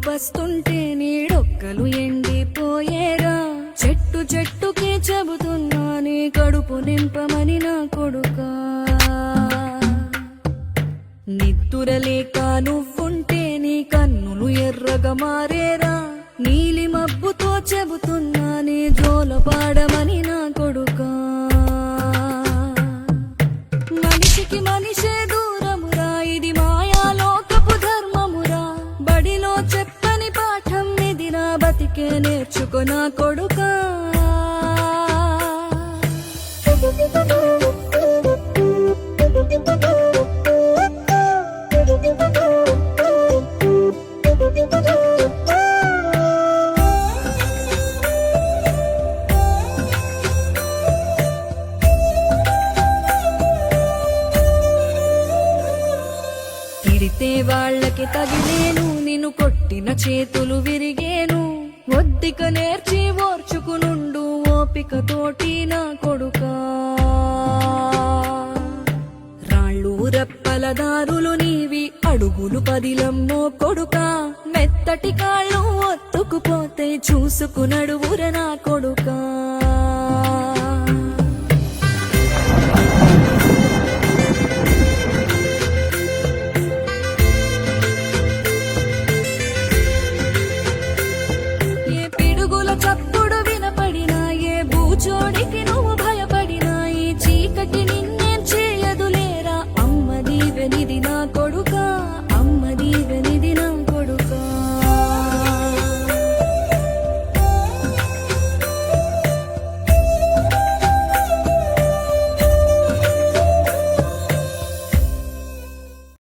నువ్వొస్తుంటే నీడొక్కలు ఎండిపోయేరా. చెట్టు చెట్టుకే చెబుతున్నా నీ కడుపు నింపమని నా కొడుకా. నిద్దురలేక నువ్వుంటే నీ కన్నులు ఎర్రగా మారేరా. నీలి మబ్బుతో చెబుతున్నా నీ జోలపాడమని నా కొడుకా. మనిషికి మనిషే దూరమురా, ఇది మాయాలోకపు ధర్మమురా. బడిలో చెప్పని పాఠం ఇదిరా, బతికే నేర్చుకో నా కొడుకా. తిడితే వాళ్ళకి తగిలేను, నిన్ను కొట్టిన చేతులు విరిగేను. ఒద్దిక నేర్చి ఓర్చుకునుండు ఓపికతోటి నా కొడుకా. రాళ్ళు రెప్పల దారులు నీవి, అడుగులు పదిలమ్మో కొడుకా. మెత్తటి కాళ్ళు ఒత్తుకుపోతే చూసుకునడువుర నా కొడుకా.